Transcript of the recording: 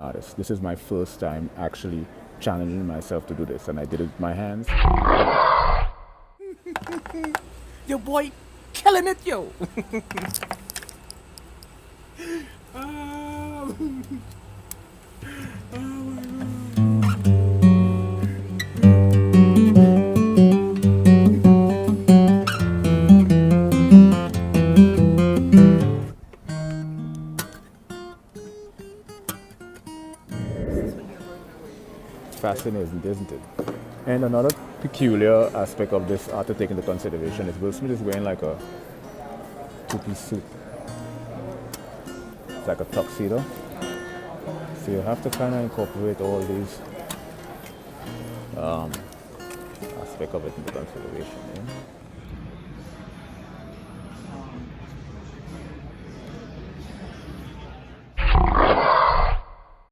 artist. This is my first time actually challenging myself to do this, and I did it with my hands. Yo, boy, killing it, yo. Fascinating, isn't it? And another peculiar aspect of this art to take into consideration is Will Smith is wearing like a two-piece suit. It's like a tuxedo. So you have to kind of incorporate all these aspects of it into consideration. Yeah?